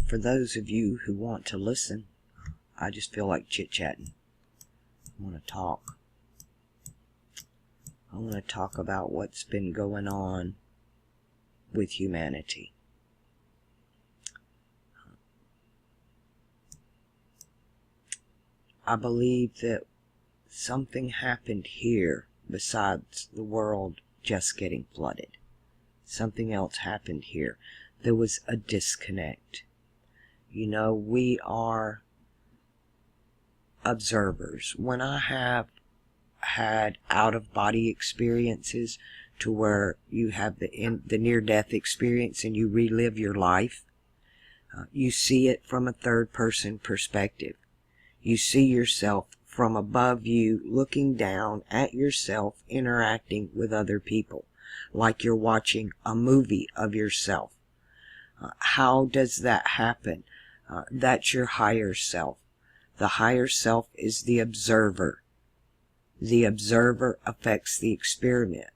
for those of you who want to listen, I just feel like chit-chatting. I want to talk. I want to talk about what's been going on with humanity. I believe that something happened here besides the world just getting flooded. Something else happened here. There was a disconnect. You know, we are observers. When I have had out-of-body experiences to where you have the near-death experience and you relive your life, you see it from a third-person perspective. You see yourself from above you, looking down at yourself, interacting with other people, like you're watching a movie of yourself. How does that happen? That's your higher self. The higher self is the observer. The observer affects the experiment.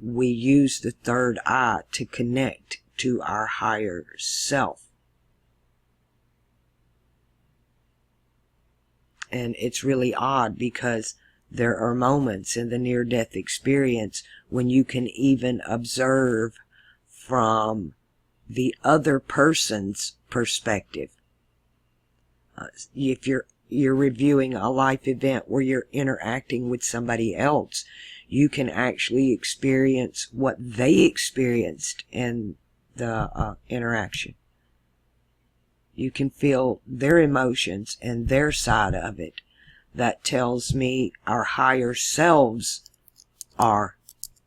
We use the third eye to connect to our higher self. And it's really odd because there are moments in the near-death experience when you can even observe from the other person's perspective. If you're reviewing a life event where you're interacting with somebody else, you can actually experience what they experienced in the interaction. You can feel their emotions and their side of it. That tells me our higher selves are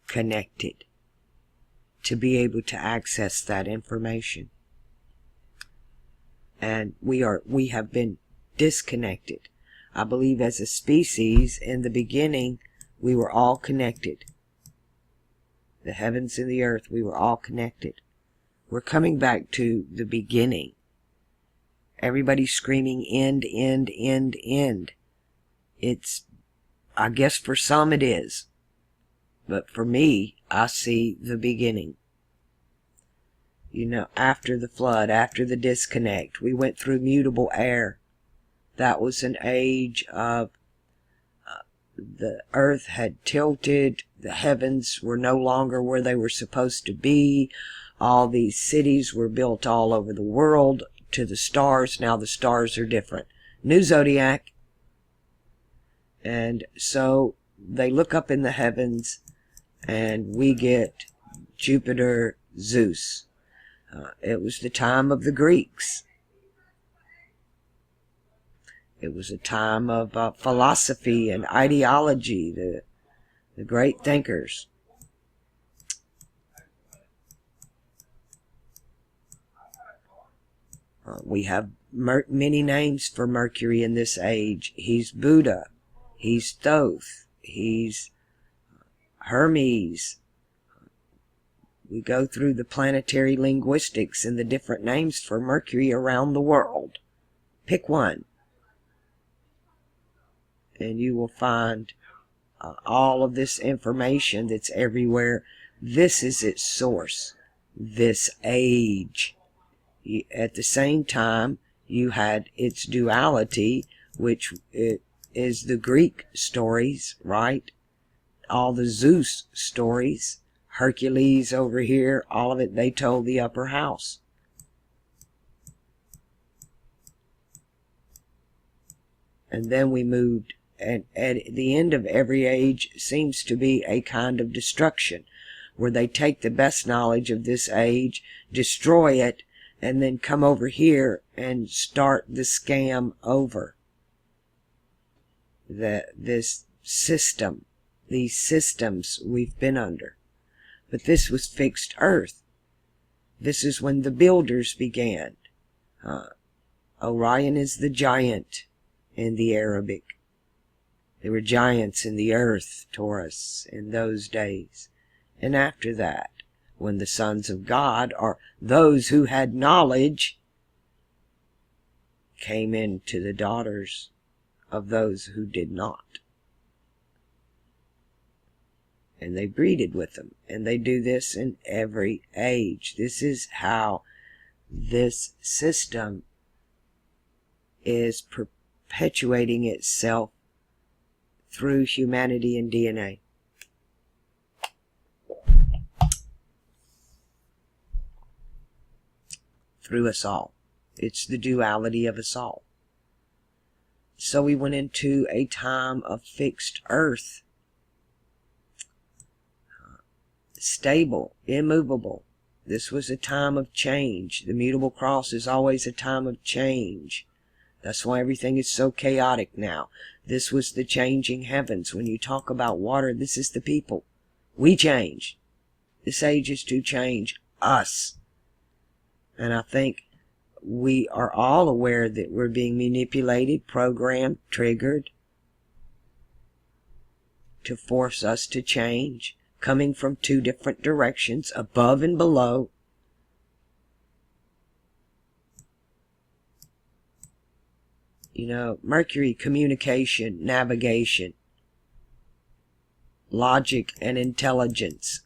connected to be able to access that information. And we have been disconnected. I believe as a species, in the beginning, we were all connected. The heavens and the earth, we were all connected. We're coming back to the beginning. Everybody's screaming end, end, end, end. It's, I guess for some it is. But for me, I see the beginning. You know, after the flood, after the disconnect, we went through mutable air. That was an age of the earth had tilted. The heavens were no longer where they were supposed to be. All these cities were built all over the world to the stars. Now the stars are different. New zodiac. And so they look up in the heavens and we get Jupiter, Zeus. It was the time of the Greeks. It was a time of philosophy and ideology, the great thinkers. We have many names for Mercury in this age. He's Buddha. He's Thoth. He's Hermes. We go through the planetary linguistics and the different names for Mercury around the world. Pick one. And you will find all of this information that's everywhere. This is its source. This age. At the same time, you had its duality, which is the Greek stories, right? All the Zeus stories. Hercules over here, all of it, they told the upper house. And then we moved, and at the end of every age seems to be a kind of destruction, where they take the best knowledge of this age, destroy it, and then come over here and start the scam over. This system, these systems we've been under. But this was fixed earth. This is when the builders began. Orion is the giant in the Arabic. There were giants in the earth, Taurus, in those days. And after that, when the sons of God, or those who had knowledge, came into the daughters of those who did not. And they breeded with them. And they do this in every age. This is how this system is perpetuating itself through humanity and DNA. Through us all. It's the duality of us all. So we went into a time of fixed earth. Stable, immovable. This was a time of change. The mutable cross is always a time of change. That's why everything is so chaotic now. This was the changing heavens. When you talk about water, this is the people. We change. This age is to change us. And I think we are all aware that we're being manipulated, programmed, triggered to force us to change, coming from two different directions, above and below. You know, Mercury, communication, navigation, logic and intelligence.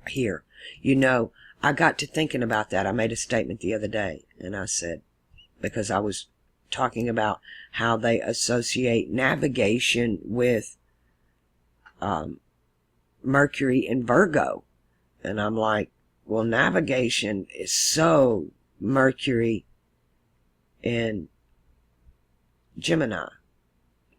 Here, you know, I got to thinking about that. I made a statement the other day, and I said, because I was talking about how they associate navigation with Mercury and Virgo. And I'm like, well, navigation is so Mercury and Gemini,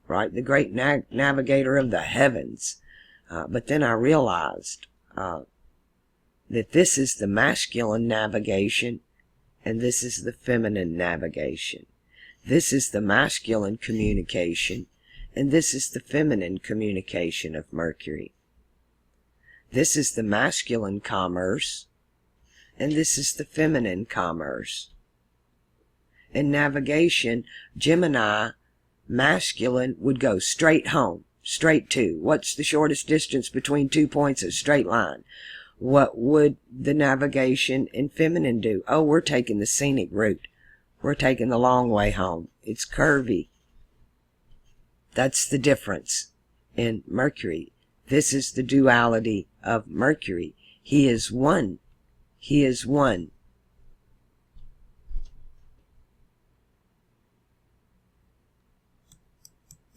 right? The great navigator of the heavens. But then I realized that this is the masculine navigation and this is the feminine navigation. This is the masculine communication and this is the feminine communication of Mercury. This is the masculine commerce and this is the feminine commerce. In navigation, Gemini, masculine, would go straight home, straight to. What's the shortest distance between 2 points? A straight line. What would the navigation in feminine do? Oh, we're taking the scenic route. We're taking the long way home. It's curvy. That's the difference in Mercury. This is the duality of Mercury. He is one. He is one.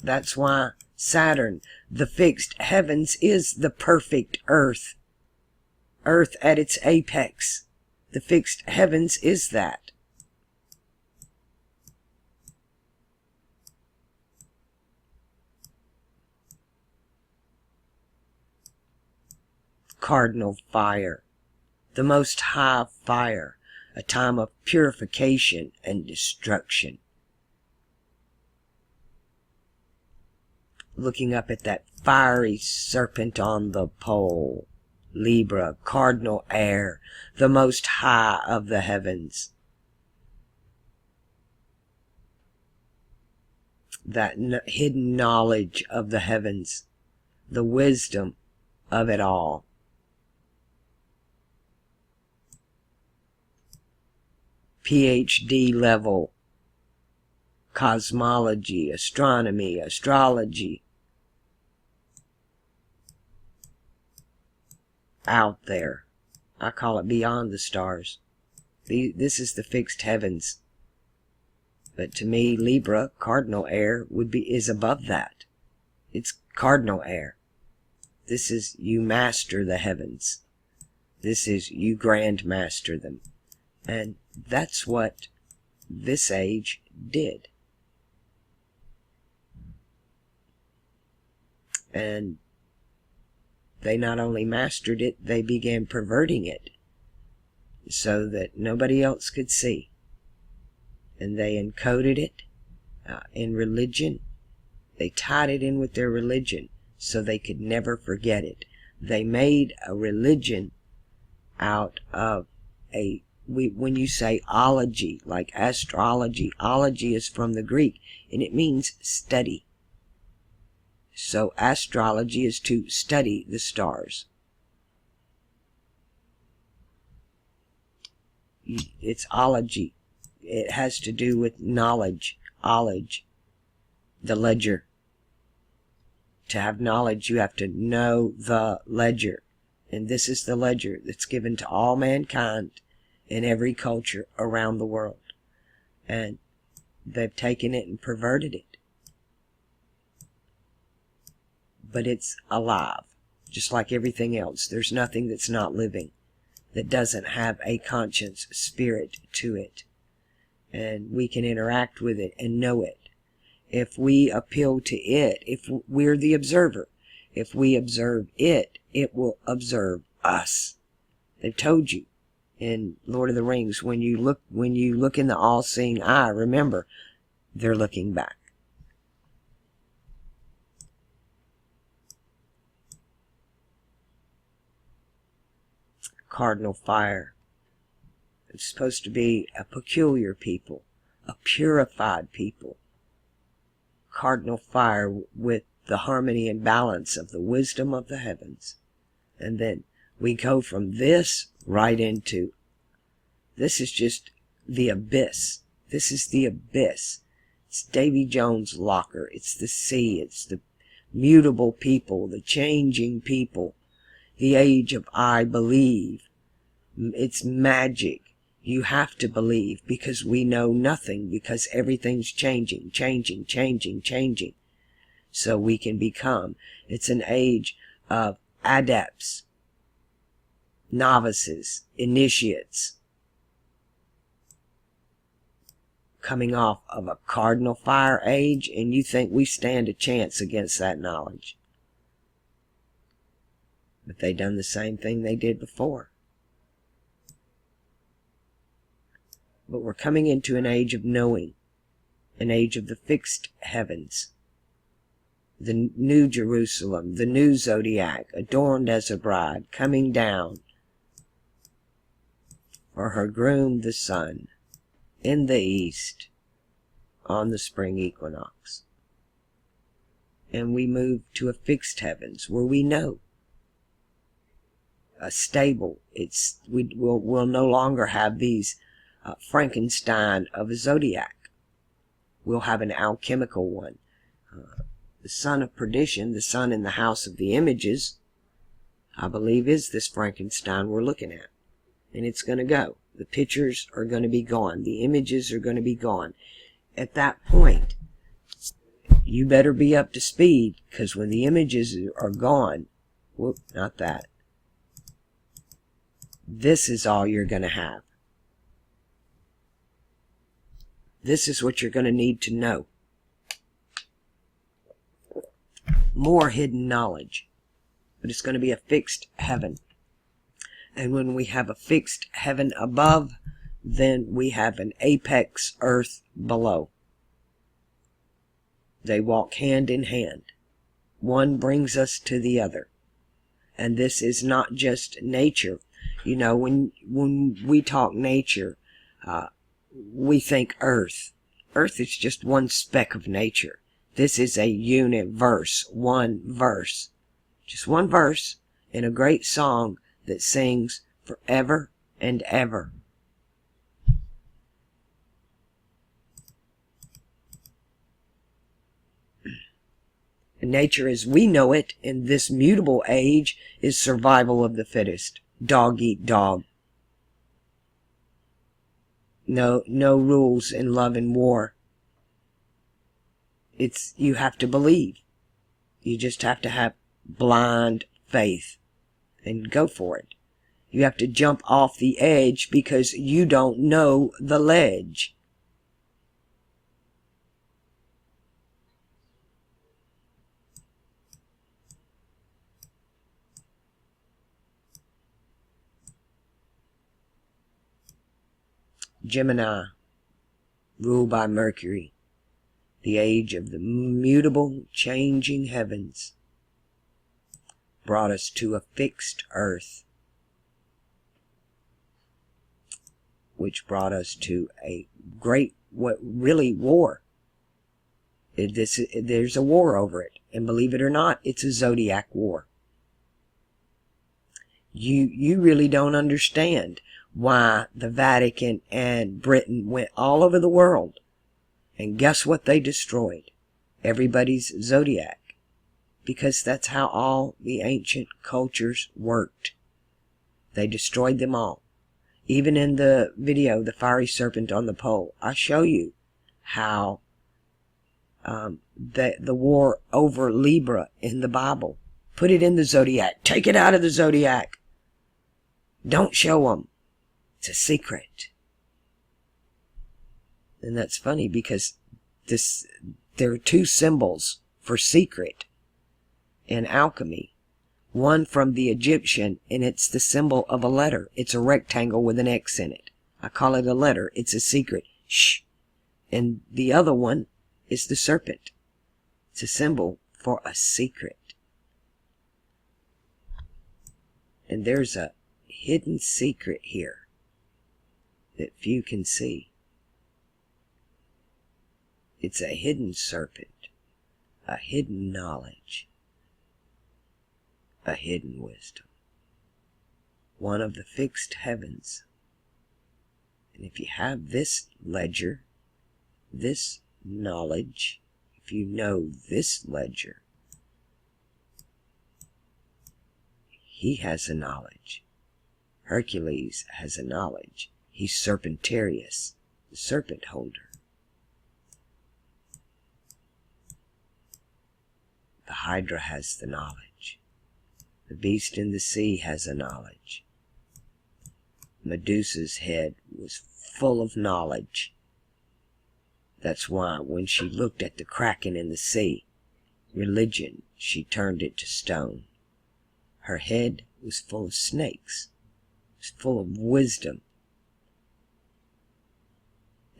That's why Saturn, the fixed heavens, is the perfect earth. Earth at its apex. The fixed heavens is that. Cardinal fire. The most high fire. A time of purification and destruction. Looking up at that fiery serpent on the pole. Libra, cardinal air, the most high of the heavens. That hidden knowledge of the heavens, the wisdom of it all. PhD level cosmology, astronomy, astrology. Out there. I call it beyond the stars. This is the fixed heavens. But to me, Libra, cardinal air, is above that. It's cardinal air. This is you master the heavens. This is you grand master them. And that's what this age did. And they not only mastered it, they began perverting it so that nobody else could see. And they encoded it in religion. They tied it in with their religion so they could never forget it. They made a religion out of when you say ology, like astrology, ology is from the Greek and it means study. So astrology is to study the stars. It's ology. It has to do with knowledge, the ledger. To have knowledge, you have to know the ledger. And this is the ledger that's given to all mankind in every culture around the world. And they've taken it and perverted it. But it's alive, just like everything else. There's nothing that's not living, that doesn't have a conscience, spirit to it. And we can interact with it and know it. If we appeal to it, if we're the observer, if we observe it, it will observe us. They've told you in Lord of the Rings, when you look in the all-seeing eye, remember, they're looking back. Cardinal fire. It's supposed to be a peculiar people, a purified people. Cardinal fire with the harmony and balance of the wisdom of the heavens. And then we go from this right into, this is just the abyss. This is the abyss. It's Davy Jones' locker. It's the sea. It's the mutable people, the changing people, the age of I believe. It's magic. You have to believe, because we know nothing, because everything's changing, changing, changing, changing. So we can become. It's an age of adepts, novices, initiates, coming off of a cardinal fire age, and you think we stand a chance against that knowledge. But they done the same thing they did before. But we're coming into an age of knowing, an age of the fixed heavens, the new Jerusalem, the new zodiac, adorned as a bride, coming down for her groom the sun, in the east, on the spring equinox. And we move to a fixed heavens, where we know, a stable. We'll no longer have these Frankenstein of a zodiac. We'll have an alchemical one. The son of perdition, the son in the house of the images, I believe is this Frankenstein we're looking at. And it's going to go. The pictures are going to be gone. The images are going to be gone. At that point, you better be up to speed, because when the images are gone, whoop, not that. This is all you're going to have. This is what you're going to need to know. More hidden knowledge. But it's going to be a fixed heaven. And when we have a fixed heaven above, then we have an apex earth below. They walk hand in hand. One brings us to the other. And this is not just nature. You know, when we talk nature, we think earth. Earth is just one speck of nature. This is a universe, one verse. Just one verse in a great song that sings forever and ever. And nature as we know it in this mutable age is survival of the fittest. Dog eat dog. No rules in love and war. You have to believe. You just have to have blind faith and go for it. You have to jump off the edge because you don't know the ledge. Gemini, ruled by Mercury, the age of the mutable, changing heavens, brought us to a fixed earth, which brought us to a great, war. There's a war over it, and believe it or not, it's a zodiac war. You really don't understand why the Vatican and Britain went all over the world. And guess what they destroyed? Everybody's zodiac. because that's how all the ancient cultures worked. They destroyed them all. Even in the video, The Fiery Serpent on the Pole, I show you how the war over Libra in the Bible. Put it in the zodiac. Take it out of the zodiac. Don't show them. It's a secret. And that's funny because there are two symbols for secret in alchemy. One from the Egyptian, and it's the symbol of a letter. It's a rectangle with an X in it. I call it a letter. It's a secret. Shh. And the other one is the serpent. It's a symbol for a secret. And there's a hidden secret here that few can see. It's a hidden serpent, a hidden knowledge, a hidden wisdom, one of the fixed heavens. And if you have this ledger, this knowledge, if you know this ledger, he has a knowledge. Hercules has a knowledge. He's Serpentarius, the serpent holder. The Hydra has the knowledge. The beast in the sea has a knowledge. Medusa's head was full of knowledge. That's why when she looked at the kraken in the sea, religion, she turned it to stone. Her head was full of snakes. It was full of wisdom.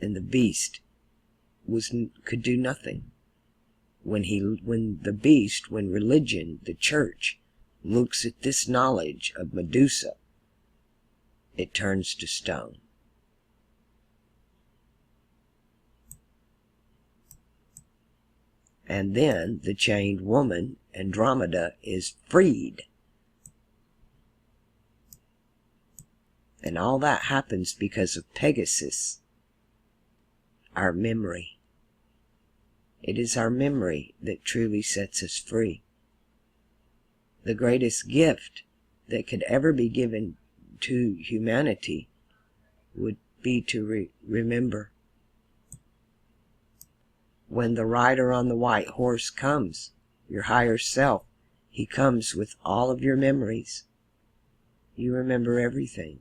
And the beast could do nothing. When religion, the church, looks at this knowledge of Medusa, it turns to stone. And then the chained woman, Andromeda, is freed. And all that happens because of Pegasus, our memory. It is our memory that truly sets us free. The greatest gift that could ever be given to humanity would be to remember. When the rider on the white horse comes, your higher self, he comes with all of your memories. You remember everything.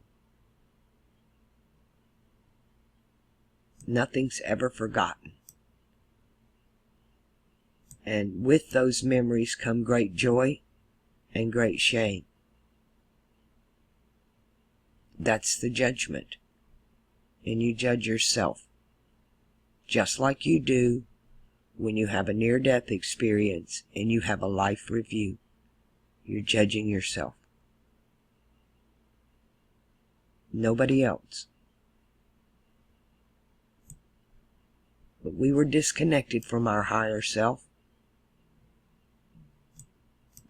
Nothing's ever forgotten. And with those memories come great joy and great shame. That's the judgment. And you judge yourself, just like you do when you have a near-death experience and you have a life review. You're judging yourself. Nobody else. But we were disconnected from our higher self.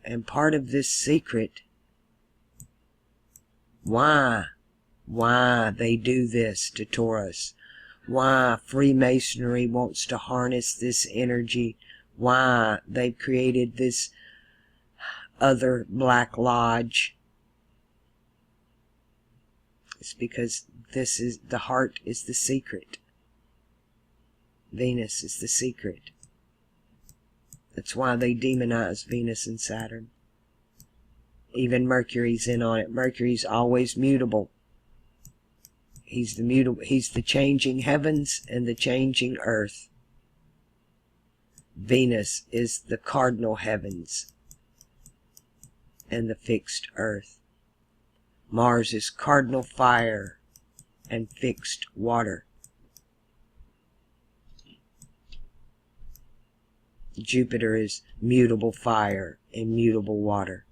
And part of this secret, why they do this to Taurus, why Freemasonry wants to harness this energy, why they've created this other Black Lodge. It's because the heart is the secret. Venus is the secret. That's why they demonize Venus and Saturn. Even Mercury's in on it. Mercury's always mutable. He's the changing heavens and the changing earth. Venus is the cardinal heavens and the fixed earth. Mars is cardinal fire and fixed water. Jupiter is mutable fire and mutable water.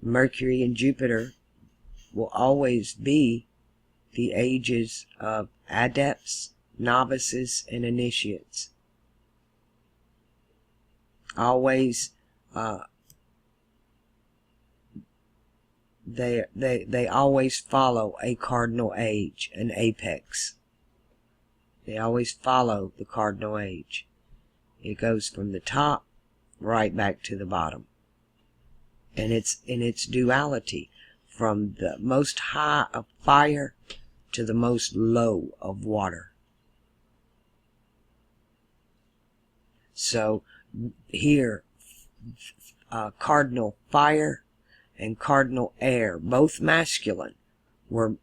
Mercury and Jupiter will always be the ages of adepts, novices, and initiates. Always, they always follow a cardinal age, an apex. They always follow the cardinal age. It goes from the top right back to the bottom. And it's in its duality, from the most high of fire to the most low of water. So here, cardinal fire and cardinal air, both masculine, were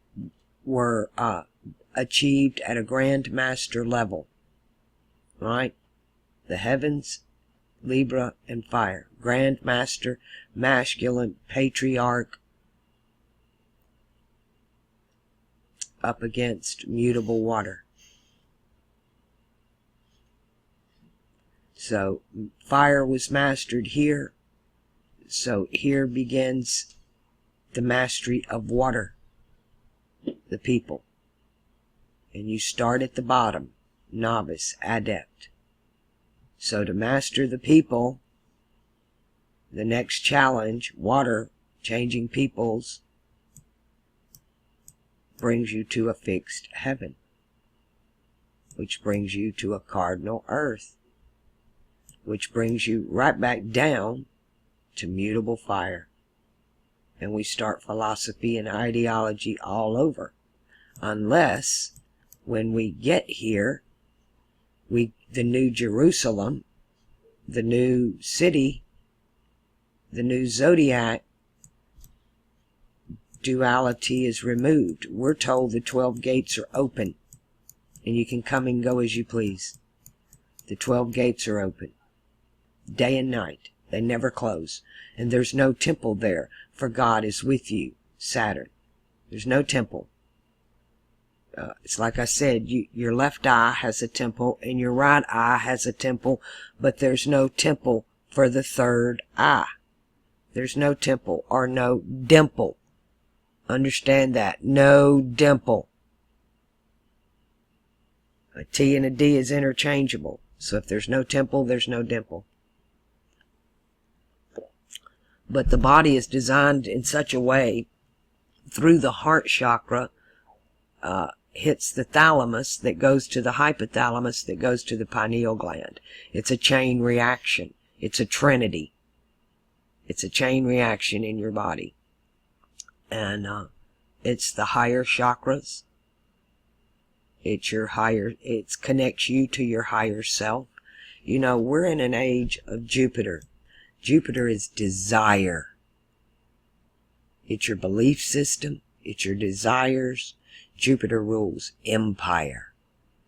achieved at a Grand Master level. Right? The heavens, Libra, and fire. Grand Master, masculine, patriarch, up against mutable water. So fire was mastered here. So here begins the mastery of water, the people. And you start at the bottom, novice, adept. So to master the people, the next challenge, water, changing peoples, brings you to a fixed heaven, which brings you to a cardinal earth, which brings you right back down to mutable fire. And we start philosophy and ideology all over. Unless, when we get here, the new Jerusalem, the new city, the new zodiac, duality is removed. We're told the 12 gates are open, and you can come and go as you please. The 12 gates are open, day and night. They never close. And there's no temple there, for God is with you, Saturn. There's no temple. It's like I said, your left eye has a temple, and your right eye has a temple, but there's no temple for the third eye. There's no temple, or no dimple. Understand that. No dimple. A T and a D is interchangeable. So if there's no temple, there's no dimple. But the body is designed in such a way, through the heart chakra, hits the thalamus, that goes to the hypothalamus, that goes to the pineal gland. It's a chain reaction. It's a trinity. It's a chain reaction in your body. And it's the higher chakras. It connects you to your higher self. You know, we're in an age of Jupiter. Jupiter is desire. It's your belief system. It's your desires. Jupiter rules empire.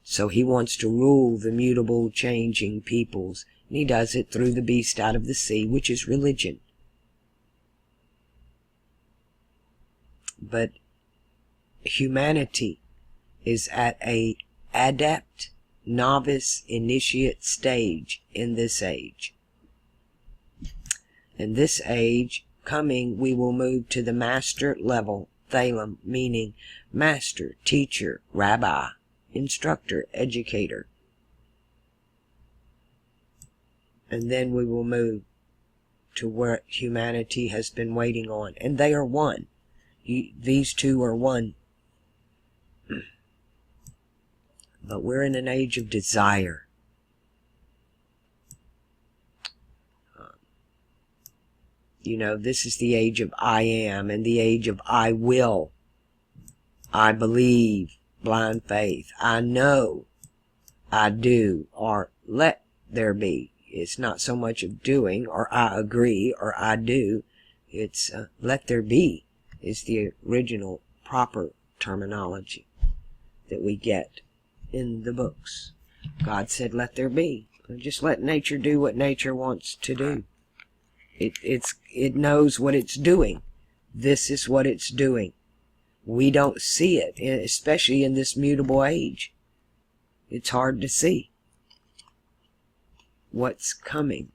So he wants to rule the mutable, changing peoples. And he does it through the beast out of the sea, which is religion. But humanity is at a adept, novice, initiate stage in this age. In this age coming, we will move to the master level, Thalem, meaning master, teacher, rabbi, instructor, educator. And then we will move to where humanity has been waiting on. And they are one. These two are one. But we're in an age of desire. You know, this is the age of I am, and the age of I will. I believe, blind faith. I know, I do, or let there be. It's not so much of doing, or I agree, or I do. It's let there be is the original proper terminology that we get in the books. God said, let there be. Just let nature do what nature wants to do. It knows what it's doing. This is what it's doing. We don't see it, especially in this mutable age. It's hard to see what's coming.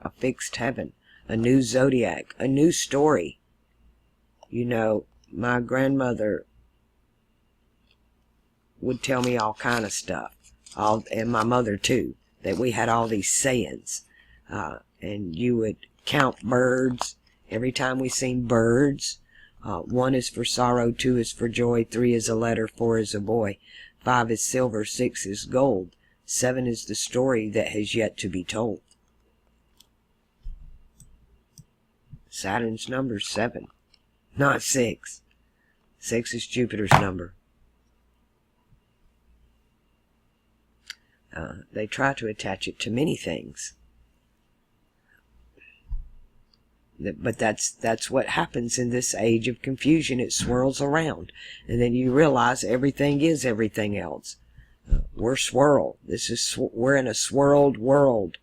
A fixed heaven, a new zodiac, a new story. You know, my grandmother would tell me all kind of stuff, and my mother too, that we had all these sayings, and you would count birds every time we seen birds. 1 is for sorrow, 2 is for joy, 3 is a letter, 4 is a boy, 5 is silver, 6 is gold, 7 is the story that has yet to be told. Saturn's number is 7, not 6. 6 is Jupiter's number. They try to attach it to many things. But that's what happens in this age of confusion. It swirls around, and then you realize everything is everything else. We're swirled. We're in a swirled world.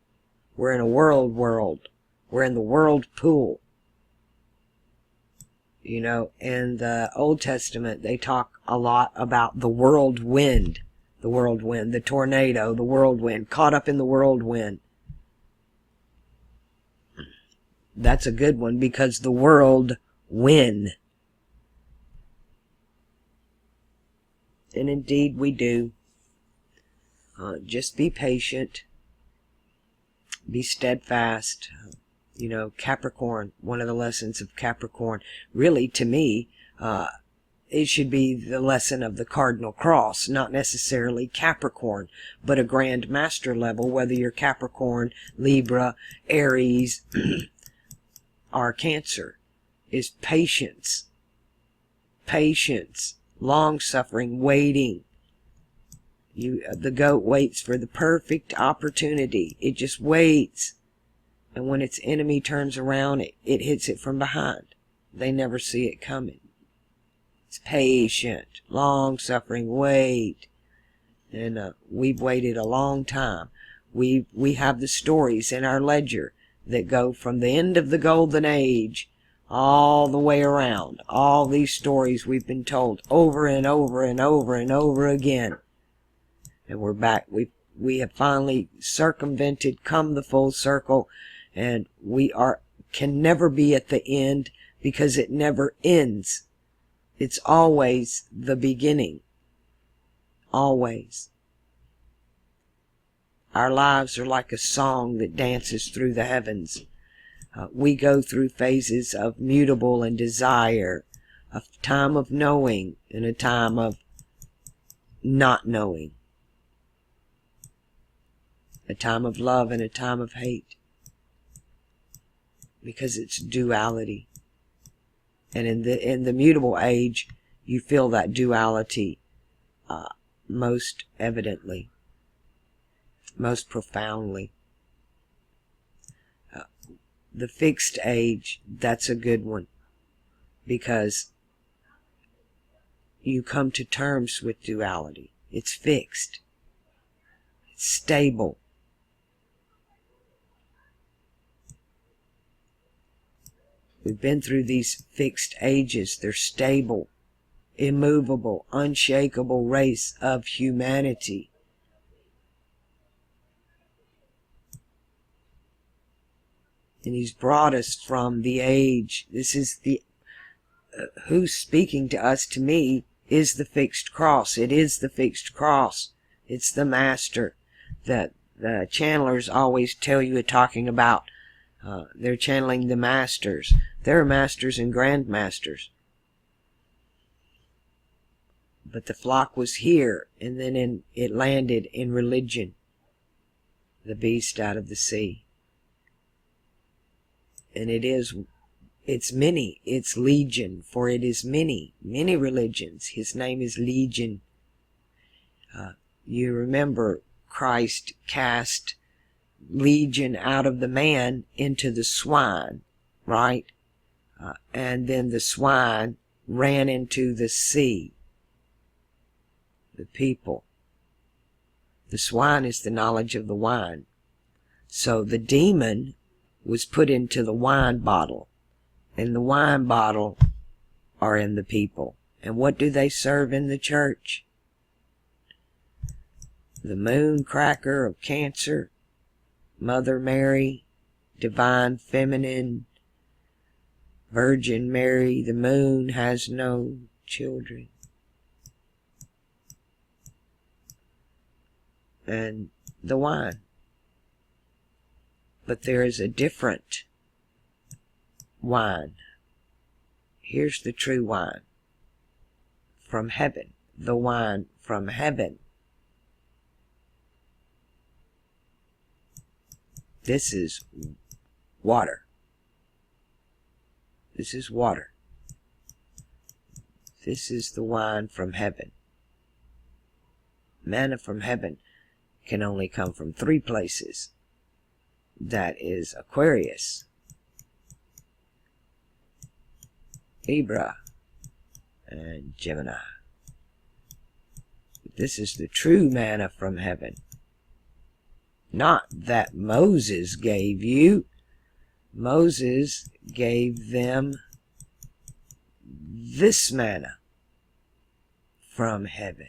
We're in a world. We're in the world pool. You know, in the Old Testament, they talk a lot about the whirlwind, the tornado, the whirlwind, caught up in the whirlwind. That's a good one, because the world win. And indeed we do. Just be patient. Be steadfast. You know, Capricorn, one of the lessons of Capricorn, really to me, it should be the lesson of the Cardinal Cross, not necessarily Capricorn, but a Grand Master level, whether you're Capricorn, Libra, Aries, or Cancer, is patience. Patience, long-suffering, waiting. The goat waits for the perfect opportunity. It just waits. And when its enemy turns around, it hits it from behind. They never see it coming. It's patient, long-suffering, wait. And we've waited a long time. We have the stories in our ledger that go from the end of the Golden Age all the way around. All these stories we've been told over and over and over and over again. And we're back. We have finally circumvented, come the full circle, and can never be at the end, because it never ends. It's always the beginning. Always. Our lives are like a song that dances through the heavens. We go through phases of mutable and desire, a time of knowing and a time of not knowing, a time of love and a time of hate, because it's duality. And in the mutable age, you feel that duality most evidently, most profoundly. The fixed age, that's a good one, because you come to terms with duality. It's fixed. It's stable. We've been through these fixed ages. They're stable, immovable, unshakable race of humanity. And he's brought us from the age. This is the who's speaking to us, to me, is the fixed cross. It is the fixed cross. It's the master that the channelers always tell you, talking about. They're channeling the masters. There are masters and grandmasters. But the flock was here, and then it landed in religion. The beast out of the sea. And it's many, it's legion, for it is many religions. His name is Legion. You remember Christ cast legion out of the man into the swine, right? And then the swine ran into the sea. The people. The swine is the knowledge of the wine. So the demon was put into the wine bottle, and the wine bottle are in the people. And what do they serve in the church? The moon cracker of Cancer, Mother Mary, Divine Feminine, Virgin Mary. The moon has no children. And the wine. But there is a different wine. Here's the true wine from heaven. The wine from heaven. This is water. This is water. This is the wine from heaven. Manna from heaven can only come from 3 places. That is Aquarius, Libra, and Gemini. This is the true manna from heaven. Not that Moses gave you. Moses gave them this manna from heaven.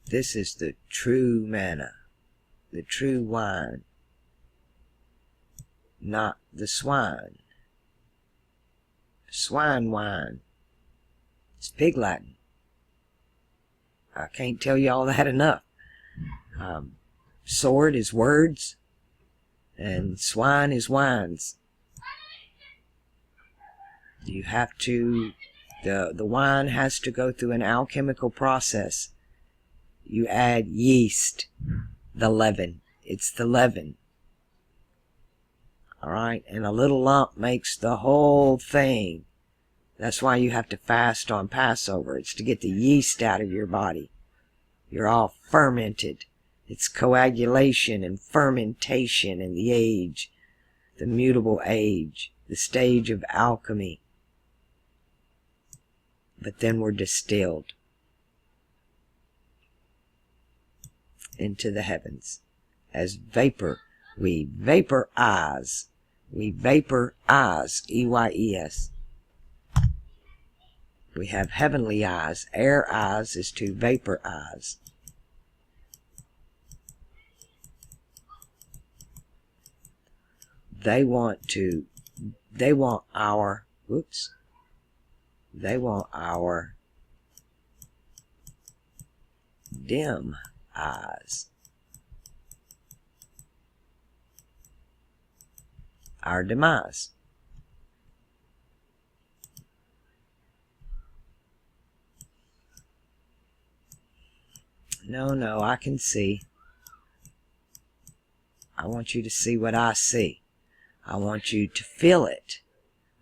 This is the true manna, the true wine, not the swine. Swine wine. It's Pig Latin. I can't tell you all that enough. Sword is words, and swine is wines. You have to, the wine has to go through an alchemical process. You add yeast, the leaven. It's the leaven. Alright, and a little lump makes the whole thing. That's why you have to fast on Passover. It's to get the yeast out of your body. You're all fermented. It's coagulation and fermentation in the age, the mutable age, the stage of alchemy. But then we're distilled into the heavens as vapor. We vaporize. We vaporize. E-Y-E-S. We have heavenly eyes. Air eyes is to vaporize. They want our dim eyes. Our demise. No, I can see. I want you to see what I see. I want you to feel it.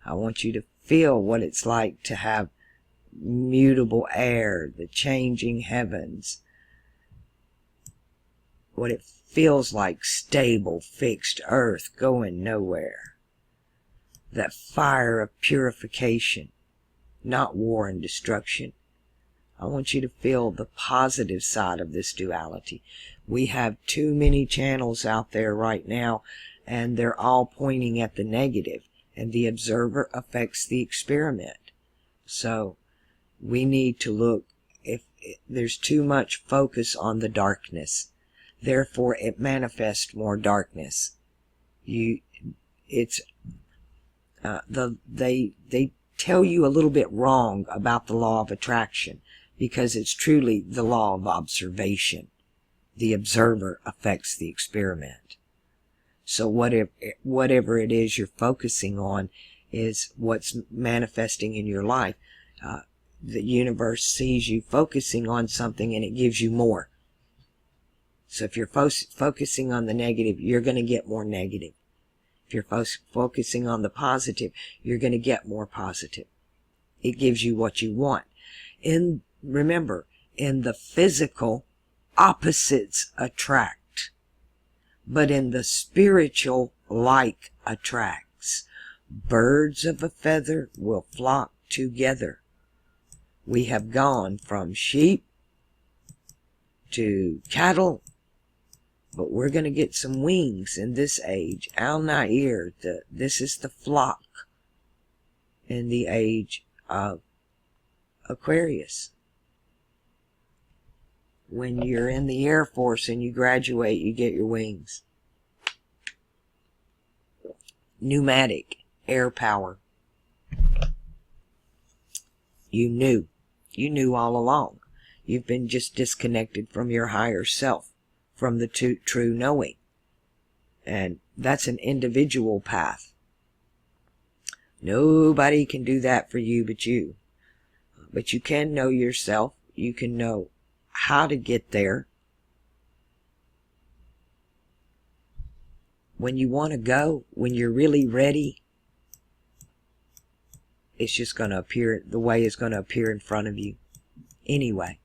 I want you to feel what it's like to have mutable air, the changing heavens. What it feels like, stable, fixed earth going nowhere. That fire of purification, not war and destruction. I want you to feel the positive side of this duality. We have too many channels out there right now, and they're all pointing at the negative, and the observer affects the experiment. So we need to look. If there's too much focus on the darkness, therefore it manifests more darkness. They tell you a little bit wrong about the law of attraction, because it's truly the law of observation. The observer affects the experiment. So whatever it is you're focusing on is what's manifesting in your life. The universe sees you focusing on something and it gives you more. So if you're focusing on the negative, you're going to get more negative. If you're focusing on the positive, you're going to get more positive. It gives you what you want. Remember, in the physical, opposites attract. But in the spiritual, like attracts. Birds of a feather will flock together. We have gone from sheep to cattle, but we're going to get some wings in this age. Al-Nair, this is the flock in the age of Aquarius. When you're in the Air Force and you graduate, you get your wings. Pneumatic, air power. You knew all along. You've been just disconnected from your higher self, from the true knowing. And that's an individual path. Nobody can do that for you but you. But you can know yourself. You can know how to get there. When you want to go, when you're really ready, it's just going to appear, the way is going to appear in front of you. Anyway,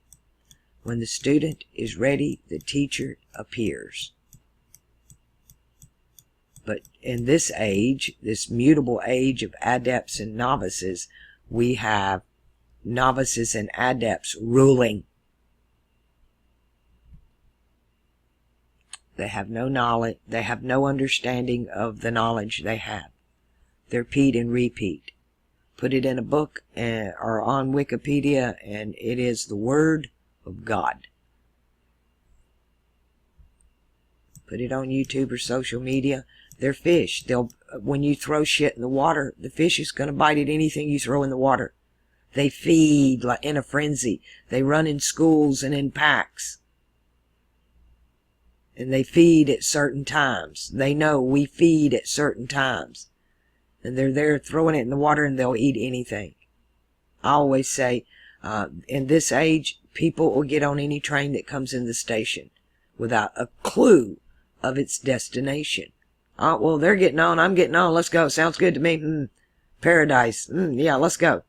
when the student is ready, the teacher appears. But in this age, this mutable age of adepts and novices, we have novices and adepts ruling. They have no knowledge, they have no understanding of the knowledge they have. They're repeat and repeat. Put it in a book or on Wikipedia, and it is the Word of God. Put it on YouTube or social media. They're fish. When you throw shit in the water, the fish is going to bite at anything you throw in the water. They feed like in a frenzy. They run in schools and in packs. And they feed at certain times. They know we feed at certain times. And they're there throwing it in the water, and they'll eat anything. I always say, in this age, people will get on any train that comes in the station without a clue of its destination. Oh, well, they're getting on, I'm getting on, let's go. Sounds good to me. Paradise. Yeah, let's go.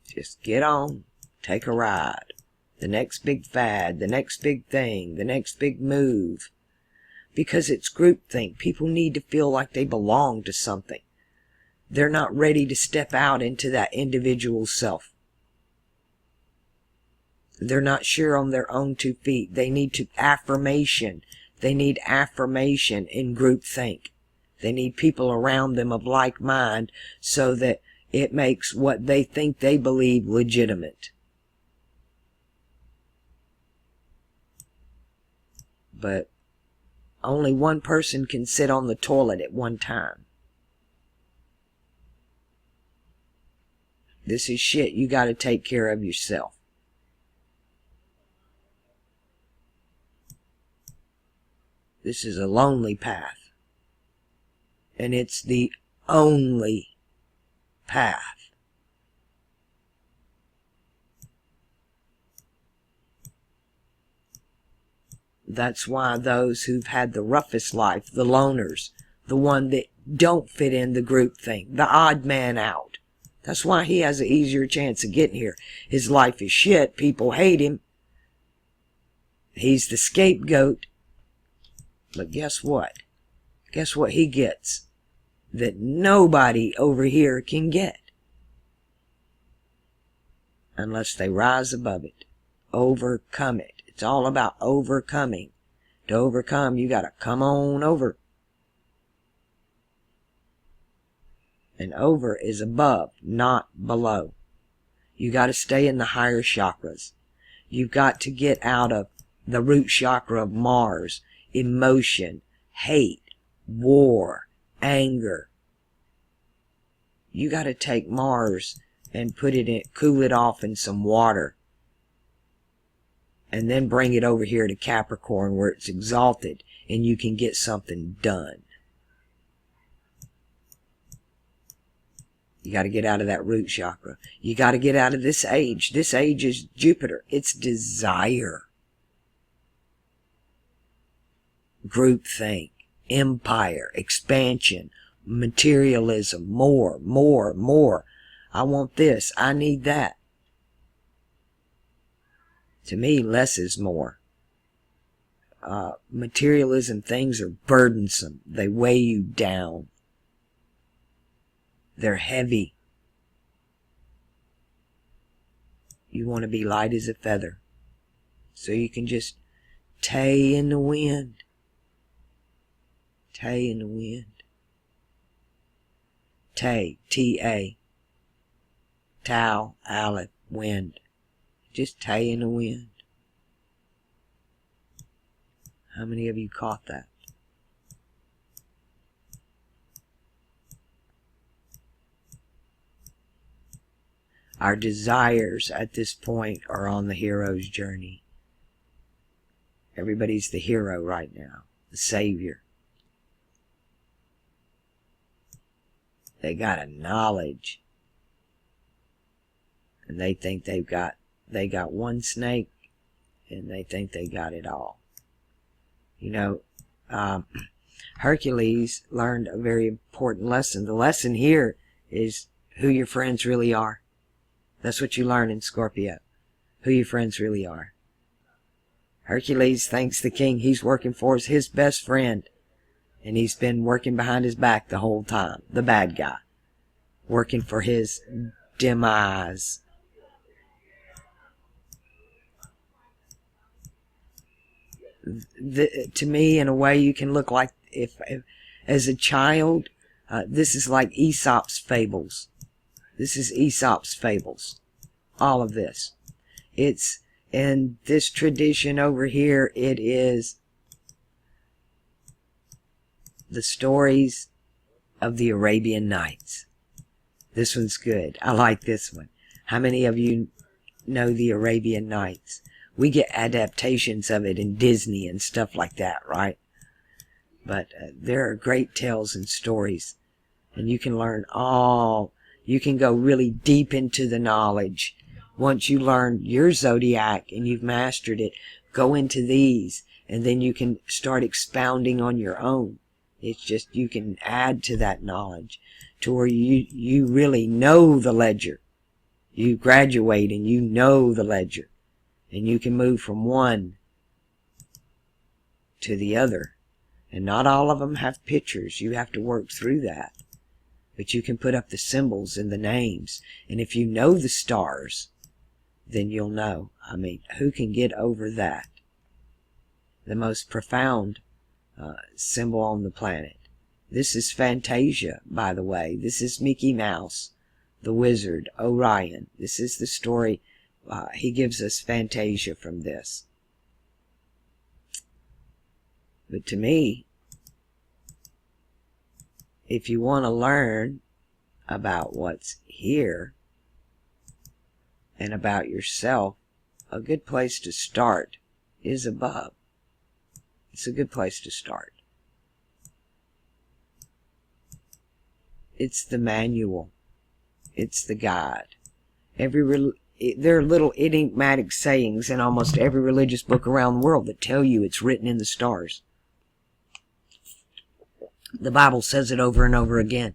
Just get on, take a ride. The next big fad, the next big thing, the next big move. Because it's groupthink. People need to feel like they belong to something. They're not ready to step out into that individual self. They're not sure on their own 2 feet. They need affirmation. They need affirmation in groupthink. They need people around them of like mind so that it makes what they think they believe legitimate. But only one person can sit on the toilet at one time. This is shit. You got to take care of yourself. This is a lonely path. And it's the only path. That's why those who've had the roughest life, the loners, the one that don't fit in the group thing, the odd man out, that's why he has an easier chance of getting here. His life is shit. People hate him. He's the scapegoat. But guess what? Guess what he gets that nobody over here can get? Unless they rise above it. Overcome it. It's all about overcoming. To overcome, you gotta come on over. And over is above, not below. You gotta stay in the higher chakras. You've got to get out of the root chakra of Mars, emotion, hate, war, anger. You gotta take Mars and put it in, cool it off in some water. And then bring it over here to Capricorn where it's exalted and you can get something done. You got to get out of that root chakra. You got to get out of this age. This age is Jupiter. It's desire. Groupthink, empire, expansion, materialism, more, more, more. I want this. I need that. To me, less is more. Materialism things are burdensome. They weigh you down. They're heavy. You want to be light as a feather. So you can just tay in the wind. Tay in the wind. Tay, T-A. Tau, Aleph, wind. Just tay in the wind. How many of you caught that? Our desires at this point are on the hero's journey. Everybody's the hero right now. The savior. They got a knowledge. And they think they got one snake, and they think they got it all. You know, Hercules learned a very important lesson. The lesson here is who your friends really are. That's what you learn in Scorpio. Who your friends really are. Hercules thinks the king he's working for is his best friend. And he's been working behind his back the whole time. The bad guy. Working for his demise. To me, in a way, you can look like, if as a child, this is like Aesop's fables. This is Aesop's fables. All of this. It's in this tradition over here, it is the stories of the Arabian Nights. This one's good. I like this one. How many of you know the Arabian Nights? We get adaptations of it in Disney and stuff like that, right? But there are great tales and stories. And you can learn you can go really deep into the knowledge. Once you learn your zodiac and you've mastered it, go into these. And then you can start expounding on your own. It's just you can add to that knowledge to where you really know the ledger. You graduate and you know the ledger. And you can move from one to the other. And not all of them have pictures. You have to work through that. But you can put up the symbols and the names. And if you know the stars, then you'll know. I mean, who can get over that? The most profound symbol on the planet. This is Fantasia, by the way. This is Mickey Mouse, the wizard, Orion. This is the story. He gives us Fantasia from this. But to me, if you want to learn about what's here and about yourself, a good place to start is above. It's a good place to start. It's the manual. It's the guide. There are little enigmatic sayings in almost every religious book around the world that tell you it's written in the stars. The Bible says it over and over again.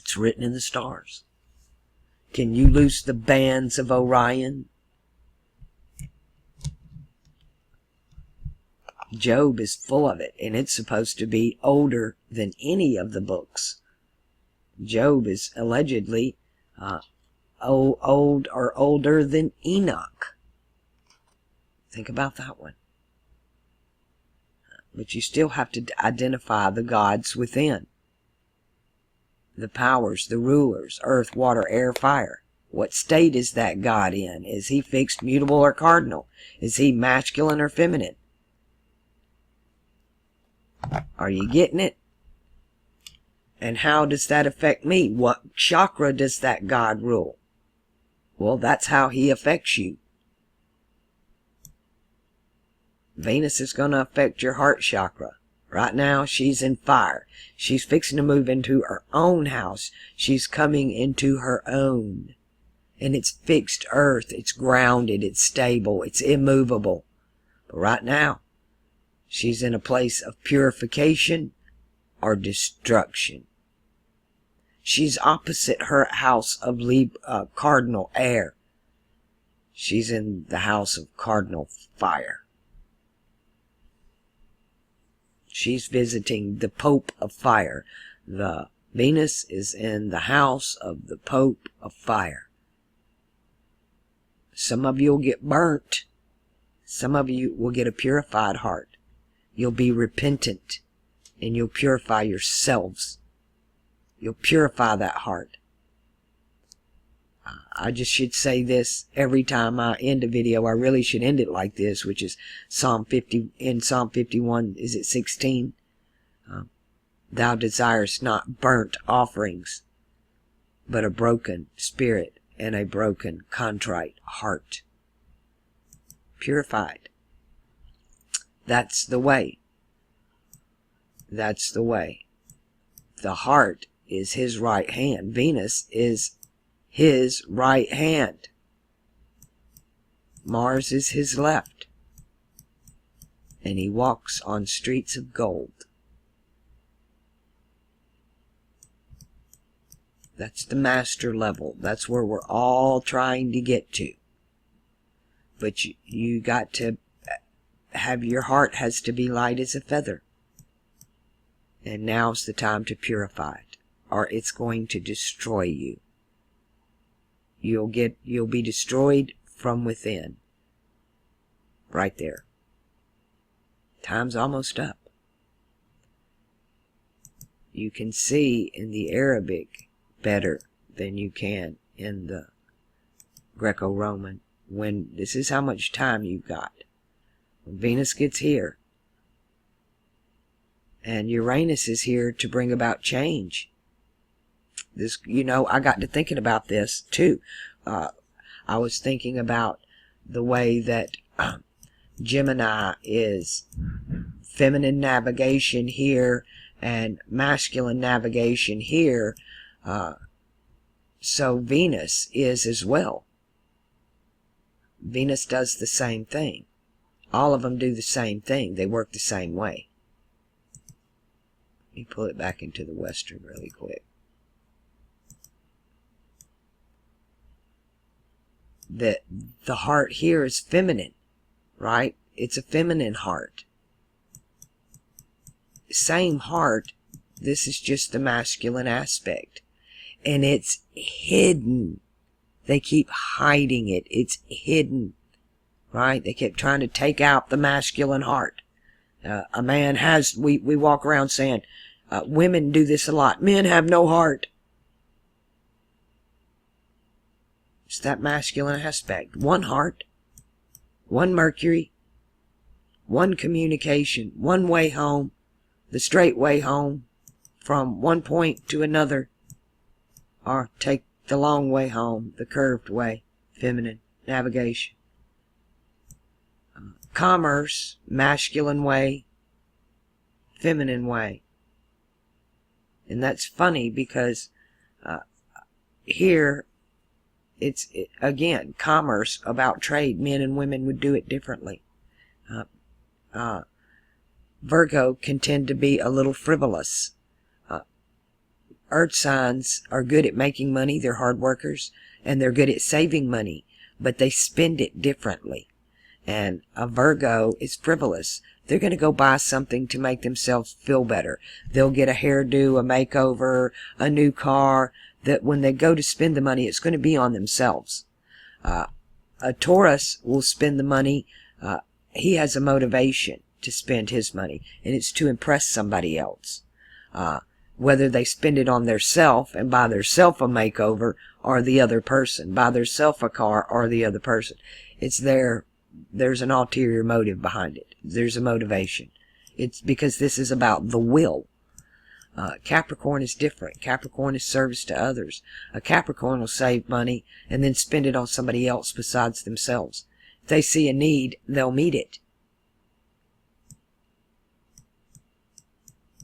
It's written in the stars. Can you loose the bands of Orion? Job is full of it, and it's supposed to be older than any of the books. Job is allegedly old or older than Enoch. Think about that one. But you still have to identify the gods within. The powers, the rulers, earth, water, air, fire. What state is that God in? Is he fixed, mutable, or cardinal? Is he masculine or feminine? Are you getting it? And how does that affect me? What chakra does that God rule? Well, that's how he affects you. Venus is going to affect your heart chakra. Right now, she's in fire. She's fixing to move into her own house. She's coming into her own. And it's fixed earth. It's grounded. It's stable. It's immovable. But right now, she's in a place of purification or destruction. She's opposite her house of cardinal air. She's in the house of cardinal fire. She's visiting the Pope of Fire. The Venus is in the house of the Pope of Fire. Some of you will get burnt. Some of you will get a purified heart. You'll be repentant. And you'll purify yourselves. You'll purify that heart. I just should say this every time I end a video. I really should end it like this, which is Psalm 50. In Psalm 51, is it 16? Thou desirest not burnt offerings, but a broken spirit and a broken, contrite heart. Purified. That's the way. That's the way. The heart is his right hand. Venus is his right hand. Mars is his left. And he walks on streets of gold. That's the master level. That's where we're all trying to get to. But you got to have, your heart has to be light as a feather. And now's the time to purify it, or it's going to destroy you. You'll be destroyed from within. Right there. Time's almost up. You can see in the Arabic better than you can in the Greco-Roman. When this is how much time you've got. When Venus gets here, and Uranus is here to bring about change. This, I got to thinking about this too. I was thinking about the way that Gemini is feminine navigation here and masculine navigation here. So Venus is as well. Venus does the same thing. All of them do the same thing. They work the same way. Let me pull it back into the Western really quick. The heart here is feminine, right? It's a feminine heart. Same heart. This is just the masculine aspect. And it's hidden. They keep hiding it. It's hidden, right? They kept trying to take out the masculine heart. A man has, we walk around saying, women do this a lot. Men have no heart. It's that masculine aspect. One heart, one Mercury, one communication, one way home, the straight way home from one point to another, or take the long way home, the curved way, feminine navigation. Commerce, masculine way, feminine way. And that's funny because here it's, again, commerce, about trade. Men and women would do it differently. Virgo can tend to be a little frivolous. Earth signs are good at making money. They're hard workers. And they're good at saving money. But they spend it differently. And a Virgo is frivolous. They're going to go buy something to make themselves feel better. They'll get a hairdo, a makeover, a new car. That when they go to spend the money, it's going to be on themselves. A Taurus will spend the money. He has a motivation to spend his money. And it's to impress somebody else. Whether they spend it on their self and buy their self a makeover, or the other person, buy their self a car, or the other person. It's there's an ulterior motive behind it. There's a motivation. It's because this is about the will. Capricorn is different. Capricorn is service to others. A Capricorn will save money and then spend it on somebody else besides themselves. If they see a need, they'll meet it.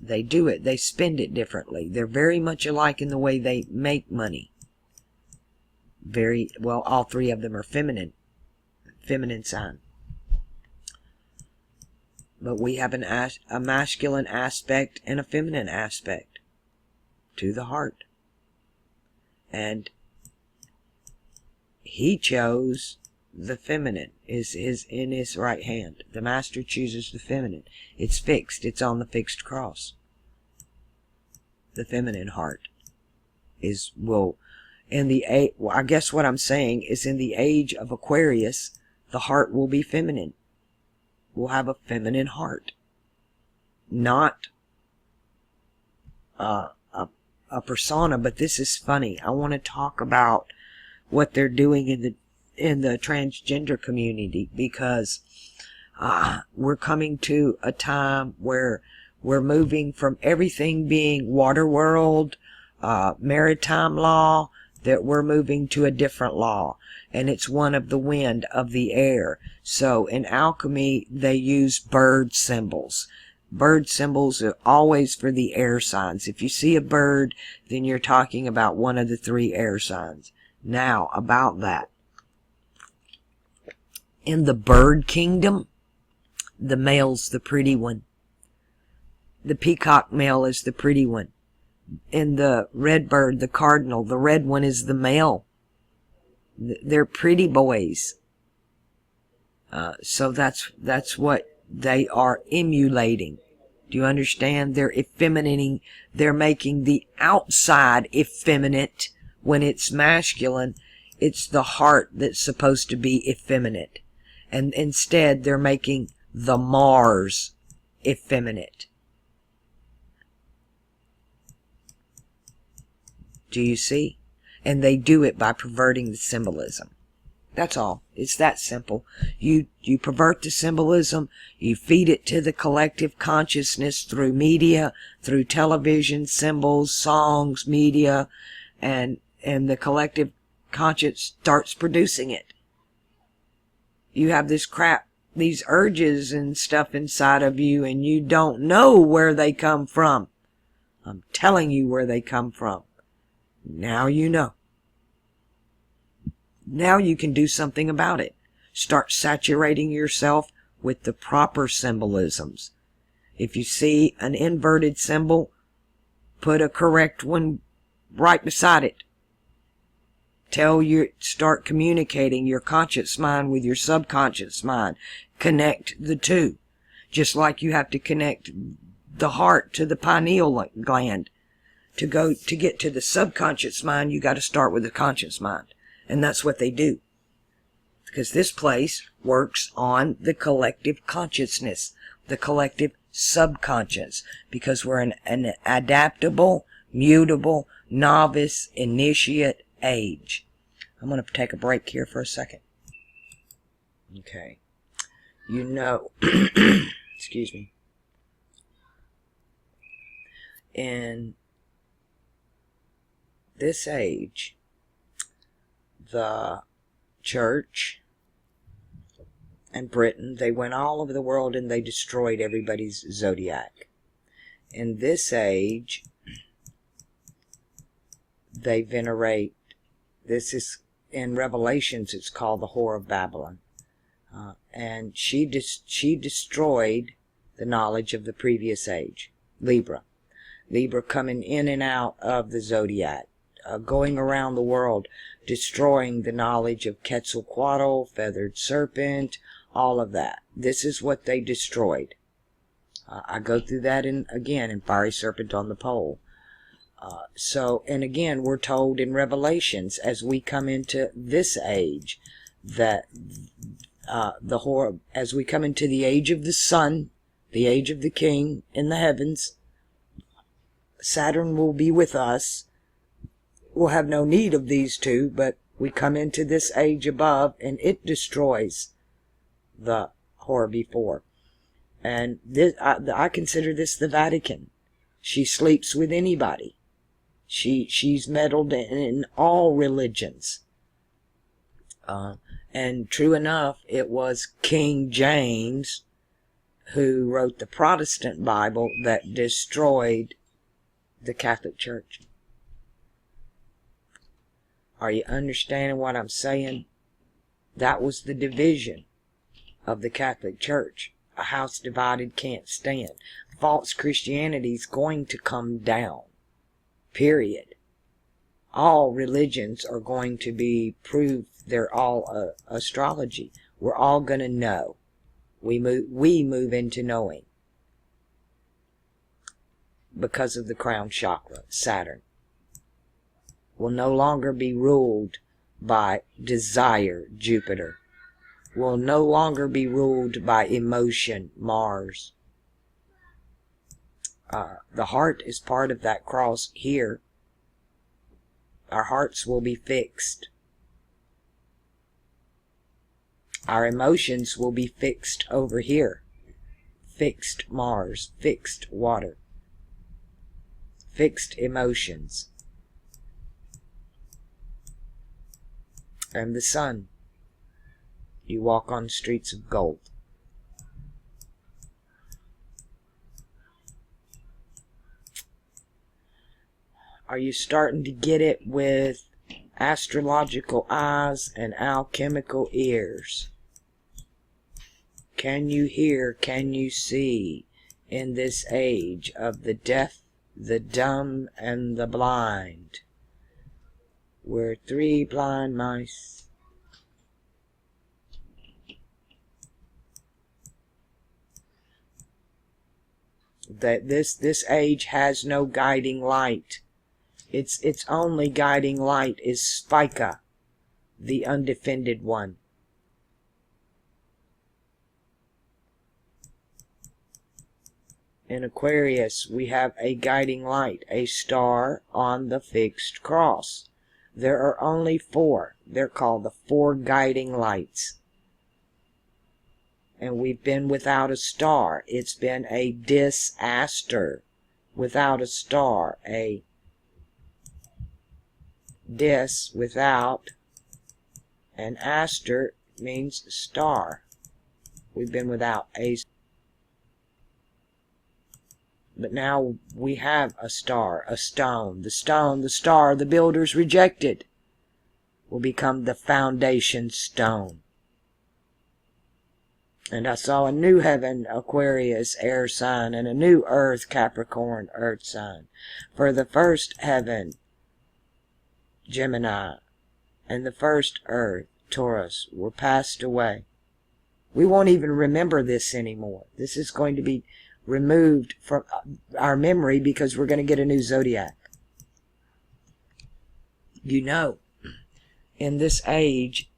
They do it. They spend it differently. They're very much alike in the way they make money. All three of them are feminine. Feminine sign. But we have a masculine aspect and a feminine aspect to the heart. And he chose the feminine, is in his right hand. The master chooses the feminine. It's fixed. It's on the fixed cross. The feminine heart I guess what I'm saying is, in the age of Aquarius, the heart will be feminine. We'll have a feminine heart. Not a persona, but this is funny. I want to talk about what they're doing in the transgender community, because we're coming to a time where we're moving from everything being water world, maritime law, that we're moving to a different law. And it's one of the wind, of the air. So in alchemy, they use bird symbols. Bird symbols are always for the air signs. If you see a bird, then you're talking about one of the 3 air signs. Now, about that. In the bird kingdom, the male's the pretty one. The peacock male is the pretty one. In the red bird, the cardinal, the red one is the male. They're pretty boys. So that's what they are emulating. Do you understand? They're effeminating. They're making the outside effeminate. When it's masculine, it's the heart that's supposed to be effeminate. And instead, they're making the Mars effeminate. Do you see? And they do it by perverting the symbolism. That's all. It's that simple. You pervert the symbolism, you feed it to the collective consciousness through media, through television, symbols, songs, media, and the collective conscience starts producing it. You have this crap, these urges and stuff inside of you, and you don't know where they come from. I'm telling you where they come from. Now you know. Now you can do something about it. Start saturating yourself with the proper symbolisms. If you see an inverted symbol, put a correct one right beside it. Start communicating your conscious mind with your subconscious mind. Connect the two. Just like you have to connect the heart to the pineal gland. To get to the subconscious mind, you got to start with the conscious mind. And that's what they do. Because this place works on the collective consciousness, the collective subconscious. Because we're an adaptable, mutable, novice, initiate age. I'm going to take a break here for a second. Okay. You know, excuse me. In this age, the church and Britain, they went all over the world and they destroyed everybody's zodiac. In this age, they venerate, this is in Revelations, it's called the Whore of Babylon. And she destroyed the knowledge of the previous age, Libra. Libra coming in and out of the zodiac, going around the world, destroying the knowledge of Quetzalcoatl, feathered serpent, all of that. This is what they destroyed. I go through that again in Fiery Serpent on the Pole. And again, we're told in Revelations, as we come into this age, that as we come into the age of the sun, the age of the king in the heavens, Saturn will be with us. We'll have no need of these two, but we come into this age above, and it destroys the whore before. And this, I consider this the Vatican. She sleeps with anybody. She's meddled in all religions. And true enough, it was King James who wrote the Protestant Bible that destroyed the Catholic Church. Are you understanding what I'm saying? That was the division of the Catholic Church. A house divided can't stand. False Christianity is going to come down. Period. All religions are going to be proved they're all astrology. We're all going to know. We move into knowing. Because of the crown chakra, Saturn. Will no longer be ruled by desire, Jupiter. Will no longer be ruled by emotion, Mars. The heart is part of that cross here. Our hearts will be fixed. Our emotions will be fixed over here. Fixed Mars, fixed water. Fixed emotions. And the sun. You walk on streets of gold. Are you starting to get it with astrological eyes and alchemical ears? Can you hear, can you see in this age of the deaf, the dumb, and the blind? We're three blind mice. That this age has no guiding light. Its only guiding light is Spica, the undefended one. In Aquarius, we have a guiding light, a star on the fixed cross. There are only 4. They're called the 4 guiding lights. And we've been without a star. It's been a disaster. Without a star. A dis without. And aster means star. We've been without a star. But now we have a star, a stone. The stone, the star, the builders rejected will become the foundation stone. And I saw a new heaven, Aquarius, air sign, and a new earth, Capricorn, earth sign. For the first heaven, Gemini, and the first earth, Taurus, were passed away. We won't even remember this anymore. This is going to be removed from our memory because we're going to get a new zodiac. You know, in this age,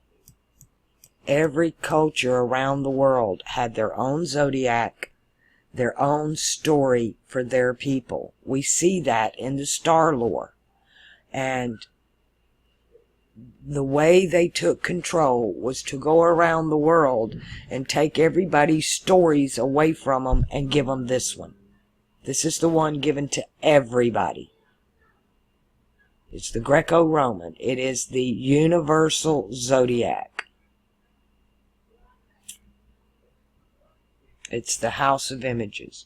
every culture around the world had their own zodiac, their own story for their people. We see that in the star lore. And the way they took control was to go around the world and take everybody's stories away from them and give them this one. This is the one given to everybody. It's the Greco-Roman. It is the universal zodiac. It's the house of images.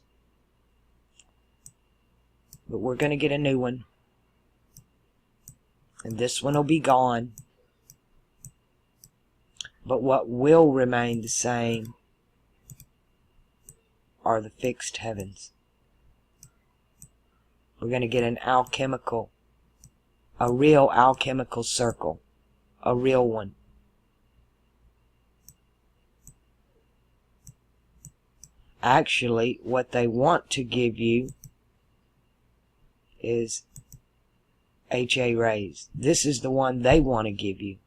But we're going to get a new one. And this one will be gone. But what will remain the same are the fixed heavens. We're going to get an alchemical, a real alchemical circle. A real one. Actually, what they want to give you is HA rays. This is the one they want to give you.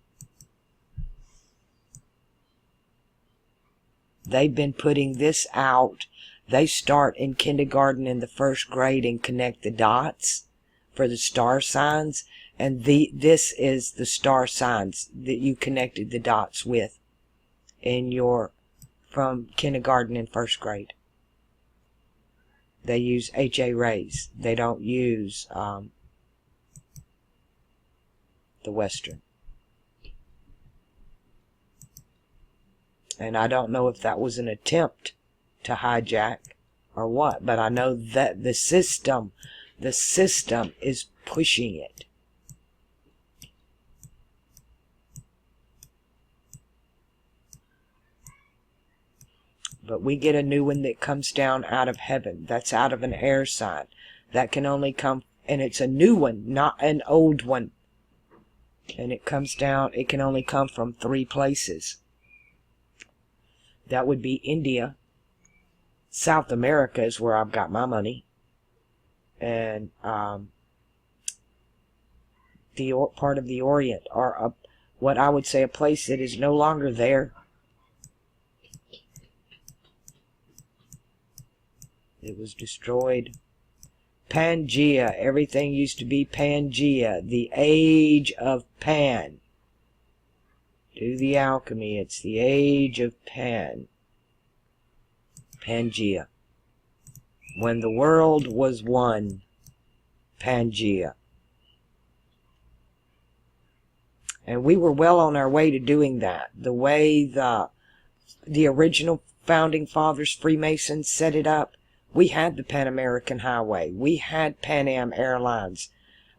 They've been putting this out. They start in kindergarten in the first grade and connect the dots for the star signs. And this is the star signs that you connected the dots with in your, from kindergarten and first grade. They use HA rays. They don't use the Western. And I don't know if that was an attempt to hijack or what, but I know that the system is pushing it. But we get a new one that comes down out of heaven. That's out of an air sign. That can only come, and it's a new one, not an old one. And it comes down, it can only come from 3 places. That would be India. South America is where I've got my money. And the part of the Orient, or what I would say a place that is no longer there. It was destroyed. Pangea. Everything used to be Pangea. The age of Pan. Do the alchemy. It's the age of Pan. Pangea. When the world was one. Pangea. And we were well on our way to doing that. The way the original founding fathers, Freemasons, set it up. We had the Pan American Highway. We had Pan Am Airlines.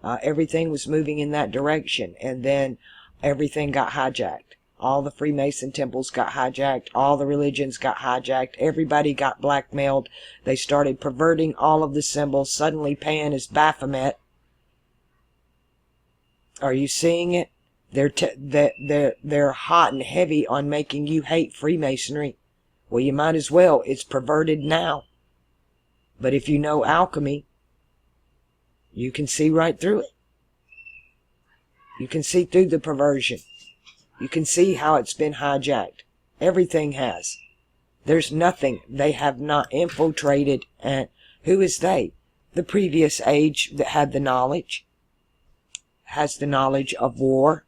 Everything was moving in that direction, and then everything got hijacked. All the Freemason temples got hijacked. All the religions got hijacked. Everybody got blackmailed. They started perverting all of the symbols. Suddenly Pan is Baphomet. Are you seeing it? They're hot and heavy on making you hate Freemasonry. Well, you might as well. It's perverted now. But if you know alchemy, you can see right through it. You can see through the perversion. You can see how it's been hijacked. Everything has. There's nothing they have not infiltrated. And who is they? The previous age that had the knowledge. Has the knowledge of war.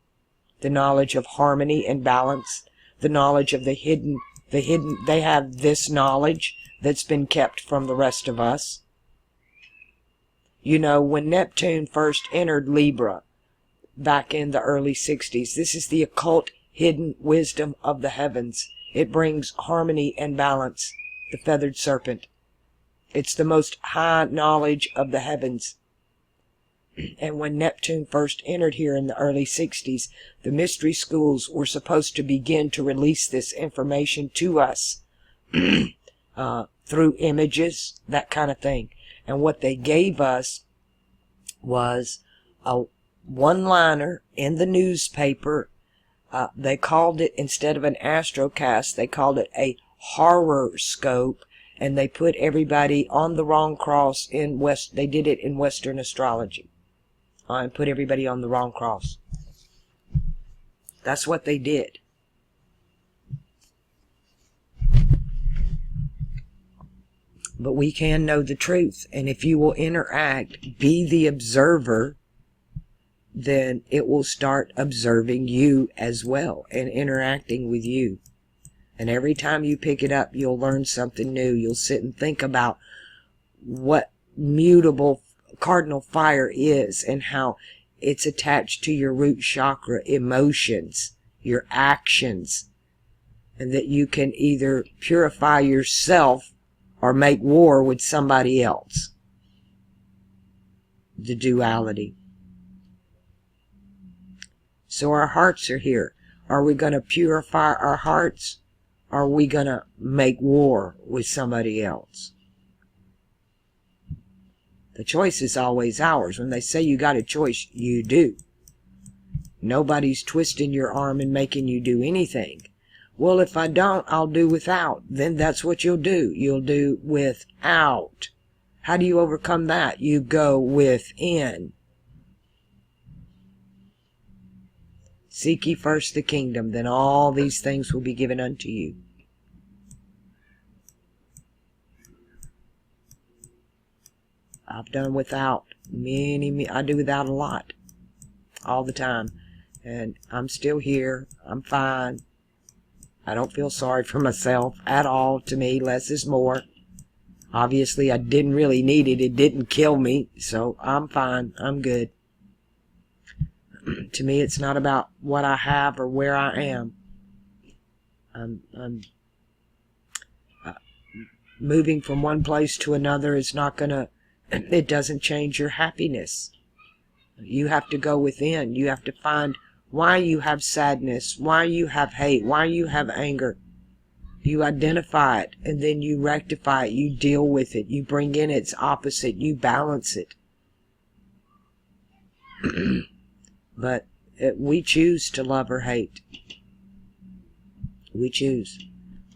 The knowledge of harmony and balance. The knowledge of the hidden. They have this knowledge that's been kept from the rest of us. You know, when Neptune first entered Libra, back in the early 60s. This is the occult hidden wisdom of the heavens. It brings harmony and balance. The feathered serpent. It's the most high knowledge of the heavens. And when Neptune first entered here in the early 60s, the mystery schools were supposed to begin to release this information to us through images, that kind of thing. And what they gave us was a one-liner in the newspaper. They called it, instead of an astrocast, they called it a horoscope, and they put everybody on the wrong cross in they did it in Western astrology. And put everybody on the wrong cross. That's what they did. But we can know the truth, and if you will interact, be the observer, then it will start observing you as well and interacting with you. And every time you pick it up, you'll learn something new. You'll sit and think about what mutable cardinal fire is and how it's attached to your root chakra emotions, your actions, and that you can either purify yourself or make war with somebody else. The duality. So our hearts are here. Are we going to purify our hearts? Or are we going to make war with somebody else? The choice is always ours. When they say you got a choice, you do. Nobody's twisting your arm and making you do anything. Well, if I don't, I'll do without. Then that's what you'll do. You'll do without. How do you overcome that? You go within. Seek ye first the kingdom, then all these things will be given unto you. I've done without I do without a lot. All the time. And I'm still here. I'm fine. I don't feel sorry for myself at all. To me, less is more. Obviously, I didn't really need it. It didn't kill me. So I'm fine. I'm good. To me, it's not about what I have or where I am. Moving from one place to another is not going to, it doesn't change your happiness. You have to go within. You have to find why you have sadness, why you have hate, why you have anger. You identify it, and then you rectify it. You deal with it. You bring in its opposite. You balance it. But we choose to love or hate. We choose.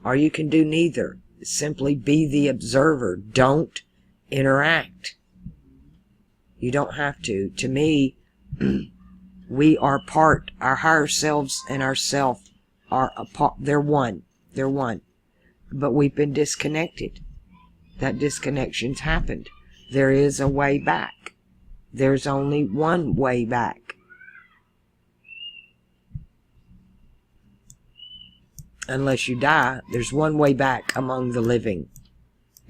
Or you can do neither. Simply be the observer. Don't interact. You don't have to. To me, we are part. Our higher selves and ourself are a part. They're one. They're one. But we've been disconnected. That disconnection's happened. There is a way back. There's only one way back. Unless you die, there's one way back among the living.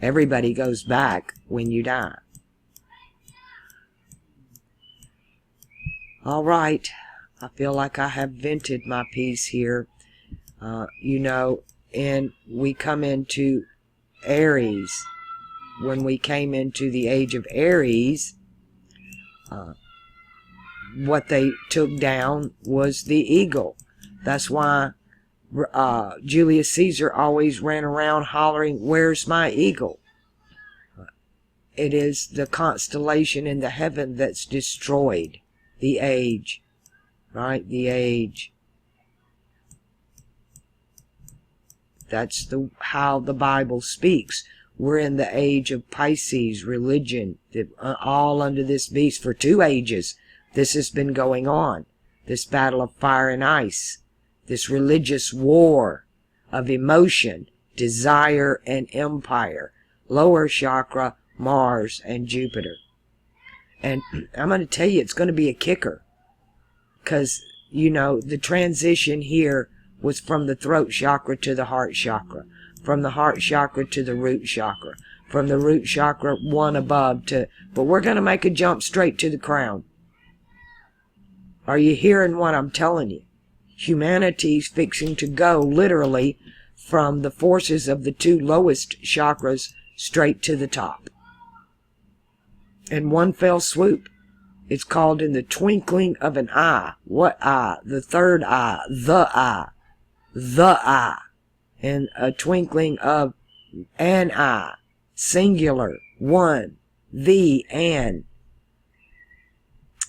Everybody goes back when you die. All right. I feel like I have vented my piece here. You know, and we come into Aries. When we came into the age of Aries, what they took down was the eagle. That's why Julius Caesar always ran around hollering, "Where's my eagle?" It is the constellation in the heaven that's destroyed. The age. Right? The age. That's how the Bible speaks. We're in the age of Pisces, religion, all under this beast for 2 ages. This has been going on. This battle of fire and ice. This religious war of emotion, desire, and empire. Lower chakra, Mars and Jupiter. And I'm going to tell you, it's going to be a kicker. Because, you know, the transition here was from the throat chakra to the heart chakra. From the heart chakra to the root chakra. From the root chakra, one above to... But we're going to make a jump straight to the crown. Are you hearing what I'm telling you? Humanity's fixing to go, literally, from the forces of the 2 lowest chakras straight to the top. In one fell swoop. It's called in the twinkling of an eye. What eye? The third eye. The eye. The eye. In a twinkling of an eye. Singular. One. The and.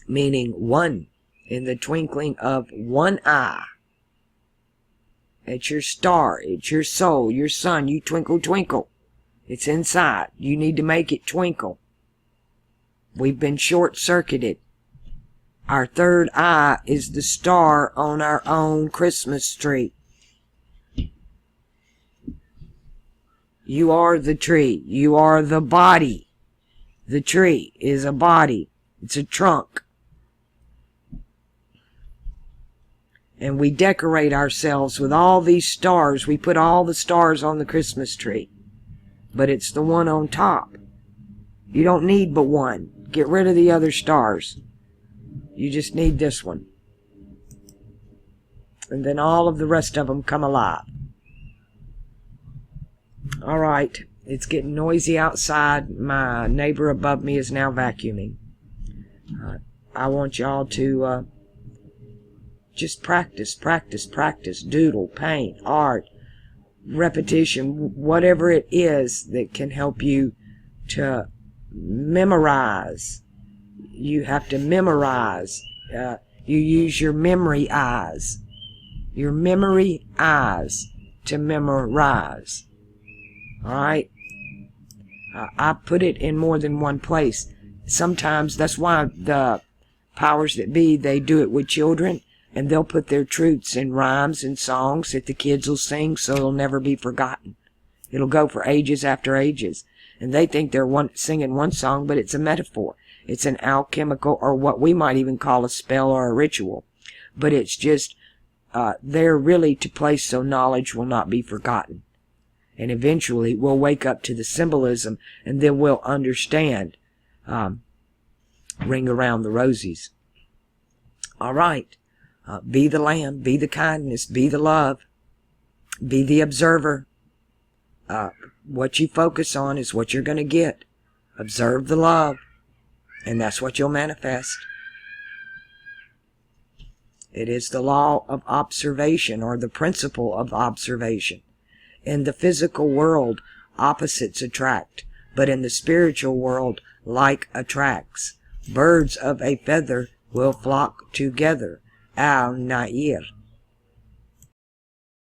Meaning one. In the twinkling of one eye. It's your star. It's your soul. Your sun. You twinkle, twinkle. It's inside. You need to make it twinkle. We've been short-circuited. Our third eye is the star on our own Christmas tree. You are the tree. You are the body. The tree is a body. It's a trunk. And we decorate ourselves with all these stars. We put all the stars on the Christmas tree. But it's the one on top. You don't need but one. Get rid of the other stars. You just need this one. And then all of the rest of them come alive. Alright, it's getting noisy outside. My neighbor above me is now vacuuming. I want y'all to just practice, practice, practice. Doodle, paint, art, repetition, whatever it is that can help you to memorize. You have to memorize. You use your memory eyes. Your memory eyes to memorize. Alright? I put it in more than one place. Sometimes that's why the powers that be, they do it with children, and they'll put their truths in rhymes and songs that the kids will sing, so it'll never be forgotten. It'll go for ages after ages. And they think they're singing one song, but it's a metaphor. It's an alchemical, or what we might even call a spell or a ritual. But it's just, they're really to place so knowledge will not be forgotten. And eventually we'll wake up to the symbolism, and then we'll understand. Ring around the rosies. Alright. Be the lamb, be the kindness, be the love. Be the observer. What you focus on is what you're going to get. Observe the love. And that's what you'll manifest. It is the law of observation, or the principle of observation. In the physical world, opposites attract. But in the spiritual world, like attracts. Birds of a feather will flock together. Al Nair.